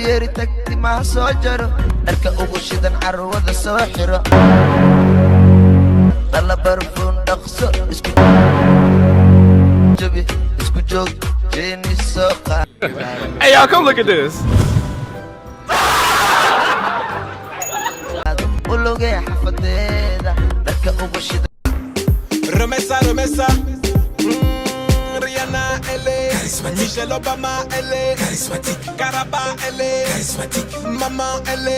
بيري تكتي مع سوجر أركا أغشيدا عروض سوحرة طلع برفون نقصر اسكو جبي اسكو جوك جيني السوقة. Hey y'all, come look at this. قولوغي حفظيدا أركا أغشيدا Remesa Rihanna elle Michelle Obama elle Caraba elle Maman elle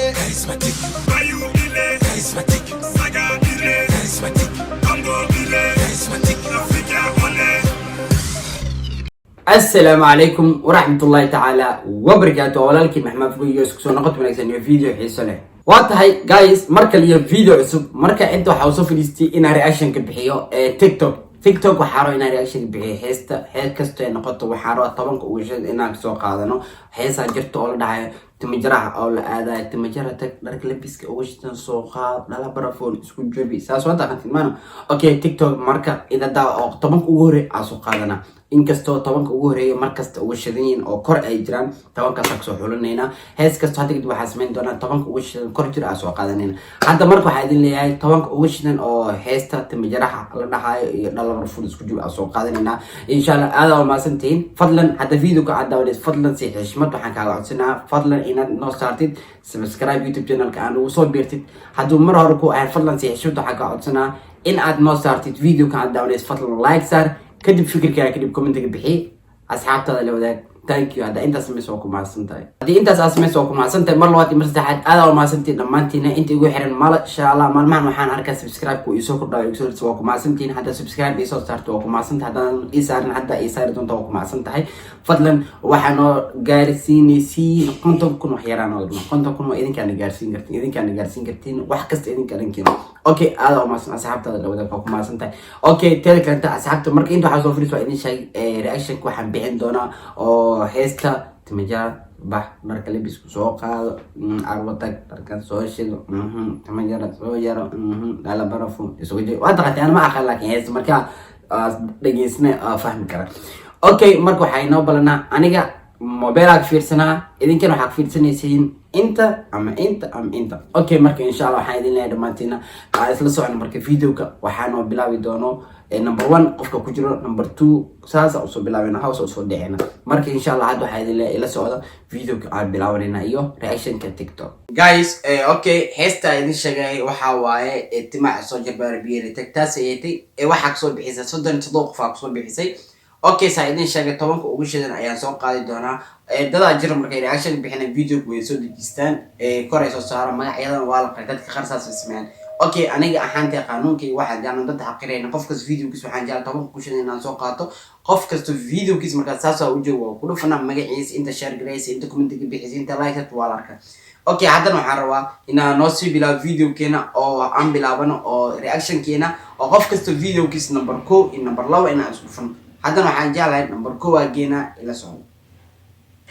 Bayou il est Saga il est Congo il est Africa on est. السلام عليكم ورحمة الله تعالى وبركاته. ولكن محمد فويوس كسو نقط من أكسن فيديو حيث له واتهاي جايز مركا لي فيديو عصب مركا انتو حاوصو فليستي إنا رياكشن كبحيو تيك توك وحارو إنا رياكشن كبحيو حيث كستو نقطو وحارو طبانك وجد إنا كسو قادنو حيثا جرتو أولا دعاية تمجرح أولا آداء تمجرح تك دارك لبسك وجدن سوقا لالا برافون اسكو جوبي ساسو انتا كانت المانو اوكي تيك توك مركا إذا دا طبانك وغوري عصو قادنا inkastoo tobanka ugu horeeyo markasta ugu shadaniin oo kor ay jiraan tobanka sax soo xulinayna hees kasto hadda waxaa sameyn doonaa tobanka ugu shadan kor jir soo qaadanayna hadda marka waxa idin leeyahay tobanka ugu shadan oo heesta timjaraha la dhahayo iyo dhalabar fud isku jib soo qaadanayna insha Allah aad oo maasantiin fadlan hadda video ka cadawleed fadlan si xishmad waxaan kaaga codsanaa fadlan inaad noo saartid subscribe youtube channel ka aan ugu soo biirtid hadduu mar hore ku ahay fadlan si xishmad waxaan kaaga codsanaa in aad noo saartid video ka cadawleed fadlan like saar كدب فكرك كدب كومنتك بحي أصحاب تذا لو ذاك thank you هذا أنت اسمه سوكم مع سنتاي هذه أنت اسمه سوكم مع سنتاي مرة وقت مرتاحت هذا أول ما سنتين لما أنتينا أنت يقول حرن مال إن شاء الله مال معنا حان أركز سبسكرايب ويسوق الرأي يكسر سوكم مع سنتين هذا سبسكرايب يسوق صار توكم مع سنت هذا يسار حتى يسار دون توكم مع سنتاي فضلا وحنا جالسين سي كنتم كنوا حيران كنتم كنوا إذا كان جالسين كرتين إذا كان جالسين كرتين وحكست إذا كان كنا اوكي هذا أول ما أصحاب تذا لو ذاك توكم مع سنتاي اوكي تلك أنت أصحاب تمرك أنتوا حاسوا في سؤالين شيء رياكشن كوحن بعين دونا أو هيستا تمجار بح مركا لبس سوقا عروتك مركا سوشيل تمجار سوجر لا برافو يسوي وضغط انا ما اخلك هيس مركا دغيسنا فهم كره اوكي مركو حينو بلنا انيغا موبايلك فيرسنا اذن كانوا حق فيرسنيسين انت انت اوكي مركا ان شاء الله waxaan idin leeyahay dhamaantina isla socon marka videoka waxaan bilaabi doono number 1 qofka ku jiro number 2 saasa soo bilaabina house soo dhicina marka insha Allah hadda waxaa idin leeyahay ila socda videoka aan bilaabanayna iyo reaction ka TikTok guys okay heesta idin sheegay waxa waaye timac soo jabar biyay tagtaas ayay waxa soo bixisay 37 qof soo bixisay okay saa idin sheegay tobanka ugu shadan ayaan soo qaadi doonaa dada jira markay reaction bixina video way soo dejistaan kor ay soo saaraan magacyadan waa la qeybay dadka qarsaas ismeen okay aniga ahaantay qaanuunkii waxa jaan dad xaqirayna qofkas videokiis waxaan jecel tobanka ku shadan inaan soo qaato qof kasto videokiis marka saas u jawaabo ku dhufana magaciisa inta share gareys inta comment ka bixis inta like waa la arkaa okay haddana waxaan rabaa inaan noo sii bilaabo videokeena oo aan bilaabano oo reaction keena oo qof kasto videokiis number 1 iyo number 2 inaan isku dhufano haddana waxaan jeclahay number 1 waa geena ila socdo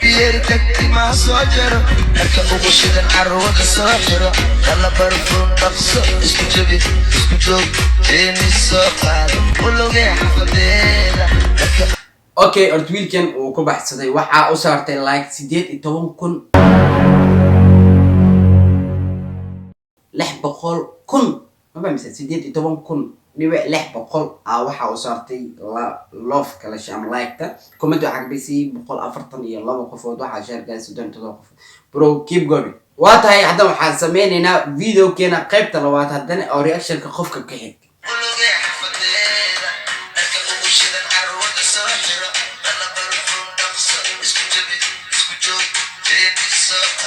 بيري تكتي مع سوجر أركا أغشيدا عروض سوحرة طلع برفون نقصر اسكو جبي اسكو جوك جيني السوقة قولوغي حفظيدا اوكي ارتويل كان وكبح صدي وحا أسارتي لايك سيديت إتوان كن لح بقول كن ما بمثل سيديت إتوان كن بيبقى لح بقول وحا أسارتي لوف كلاش عم لايكتا كومنتو حق بيسي بقول أفرطن إيا الله وقفود وحا شارك جالس ودون تدوقف برو كيب جوبي واتهاي حدا وحا سمينينا فيديو كينا قيبتا لوات هداني أو رياكشن كخوفك كهيك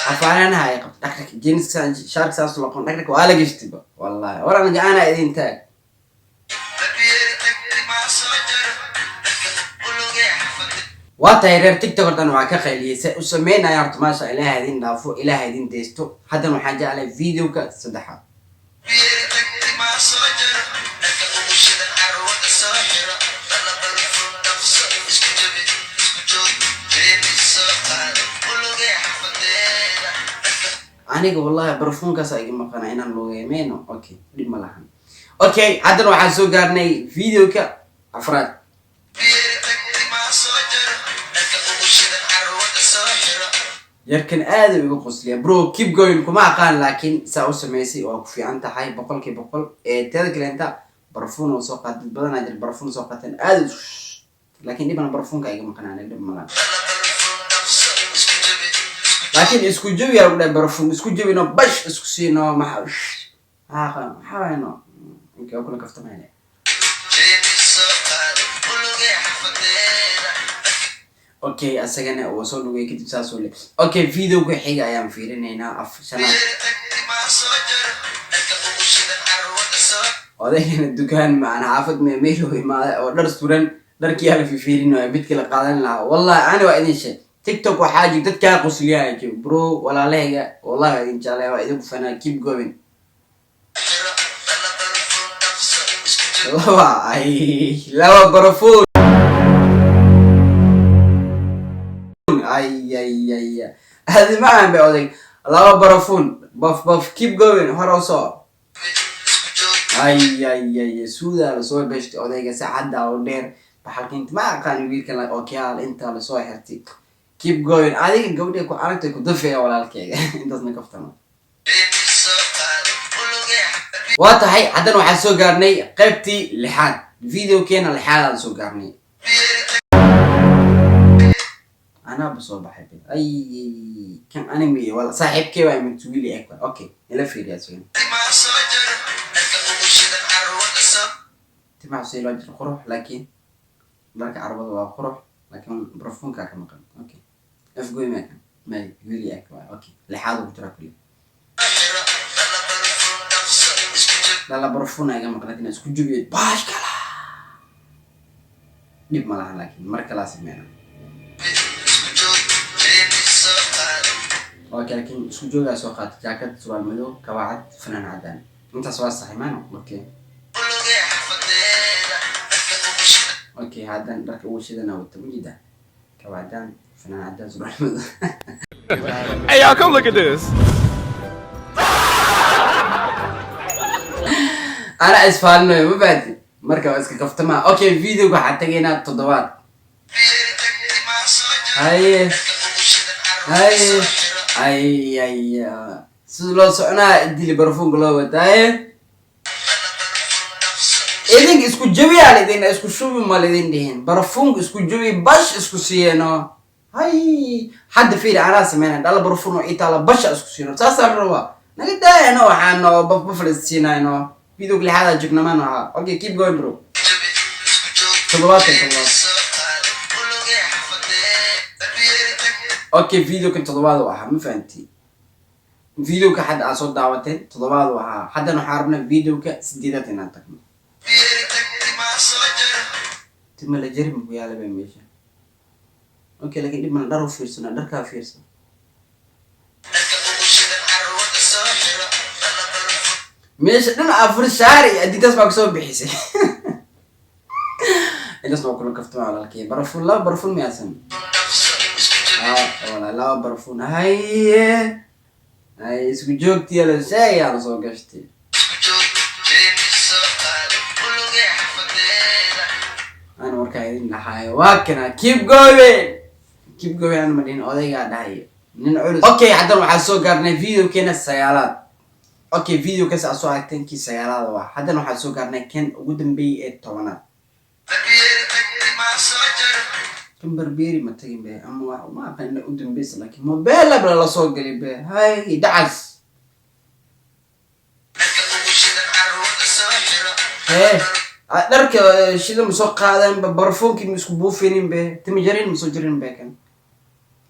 أفعلنا هاي دكتك جينس شارك ساس لقون دكتك ولا جشتي والله ورانا جانا إذن تاج واتايرر تيك توك دان waa ka qayliyay u sameynaya horta ma sha Allah idin dhaafo ilaah idin deesto hadan waxaan jeclay videoka saddexaad aniga wallahi barfuunkaas ay maqana inaan loogeeymeeno okay dib ma lahan okay hadan waxaan soo gaarnay videoka afraad yarkan aad uga qosliya bro keep going kuma aqaan laakiin saa u sameysay waa ku fiican tahay boqolkiiba boqol teeda kale inta barfuun oo soo qaatay badan ajir barfuun soo qaateen aad laakiin dibana barfuunka iga maqnaan dib malan laakiin isku jawi yaa ugu barfuun isku jawino bash isku siino maxaa inka kula kaftamayna okay asagana oo soo dhugay kadib saas oo le okay video ku xiga ayaan fiirinaynaa afshanaad odayna dukaan macna xaafad meelo imaada oo dhar suran dharkii ala fiirinayo mid kala qaadan lahaa wallahi ani waa idin sheeg TikTok waxaa jira dadka qosliyaa jiro bro walaalahayga wallahi idin jeclaa waa idin fanaa keep going laba barfuun ay hadi macaan bay oday laba barfuun baf keep going horoso ay suuda la soo gashtay odayga saacada oo dheer baxalkiinta ma aqaan wiilkan la ookiyaal inta la soo xirtay keep going adiga gabadha ku aragtay ku dafay walaalkayga intaasna kaftama waa tahay haddana waxaan soo gaarnay qaybtii lixaad video keena lixaad aan soo gaarnay أنا بصوب حبيبي أي كان أنمي ولا صاحب كي واي من تويلي أكبر أوكي إلا في رياسين تسمع سيلو أجر خروح لكن برك عربة وخروح لكن برفون كاك مقام أوكي أفقوي مكان ما يقولي أكبر أوكي لحاله بترى كله لا برفون يا جماعة لكن اسكو جوبي باش كلا ديب مالها لكن مركز لازم يعني اوكي لكن اسكو جوجا سو قات جاكيت سوال مدو كواعد فنان عدان انت سوال صحيح مانو اوكي هذا درك اول شيء انا وتمجيدا كواعدان فنان عدان سوال مدو Hey, y'all, come look at this. انا اسفان ما بعد مركب اسك كفتما اوكي فيديو waxaa tageena toddobaad ay soo socnaa dili barfuun loo wadaay idin isku jabiya idin isku shubi malidin dhihin barfuun isku jabi bash isku siyeeno hay hadda fiir ana sameeyna dal barfuun oo itaala bash isku siyeeno saasaan raba naga daayno waxaan oo Palestine video kali hada jigna maana okay keep going bro toddobaad okay video kan toddobaad waxa ma fahanti video ka hadda aan soo daawateen toddobaad waxa hadda waxaan rabnaa video ka 8 inaan tagno timala jarim ku yaala bay meesha okay laakiin dib ma dharo fiirsana dharka fiirsana meesha dhan afur shaari adidas baa soo bixisay ilas noo kula kaftama walaalkay barfuun miyaasan wala la barfuun hay isku joogtii la sheegay soo gashtay ana markaa idin dhahay waa kana keep going ana madin odayga dhahay nin culus okay hadda waxaan soo gaarnay video keena sagaalaad okay video ka soo aragteen ki sagaalaad waa hadda waxaan soo gaarnay kan ugu dambeeyay ee 10aad kan barbeeri ma tagin be ama ma aqaan u dambeeyay laakiin mobile bla la soo galay be hay dacas dharka shida ma soo qaadaan barfuunki ma isku buufinin be timijarin ma soo jirin be kan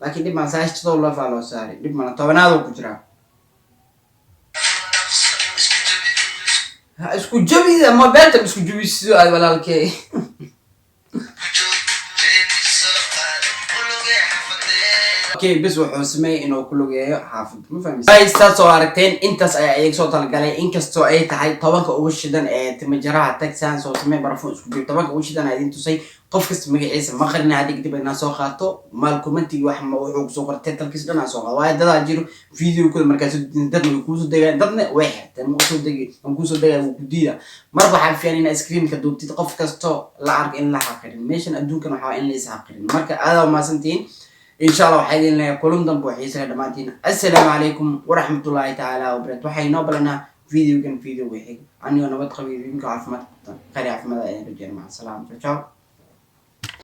laakiin dib ma saashto la faalo saari dib ma 10aad ku jira isku jabida mobile isku jabisiyo aad walaalkay okay bes wuxuu sameeyay inuu ku lugeeyo xaafid ma fahmaysaa guys taasoo aragteen intaas ayaa iyaga soo talgalay inkastoo ay tahay 10ka ugu shidan ee timajaraha Texan soo sameey barfuun isku jiro 10ka ugu shidan ay idin tusay qof kasta magaciisa ma qarina hadig dib inaan soo qaato maal commentiga wax ma wuxuu soo qortay talkiis dhan aan soo qaado waa dad jiro video kale markaas dad ma ku soo degaan dadna way xirtay ma soo degay aan ku soo degay ku diida mar waxaan fiirin in screen ka duubtid qof kasto la arko in la xaqirin meeshan adduunkan waxa in la is xaqirin marka aad ma santiin insha Allah waxay idin leeyahay kulan dambe oo xiiso leh dhamaantiin assalaamu calaykum waraxmatullaahi tacaala wabarakaatuh waxay noo balanaa video wixii anigoo nabad qabiyo idinka caafimaad qari caafimaad ayaan rajeynayaa maca salaam ciao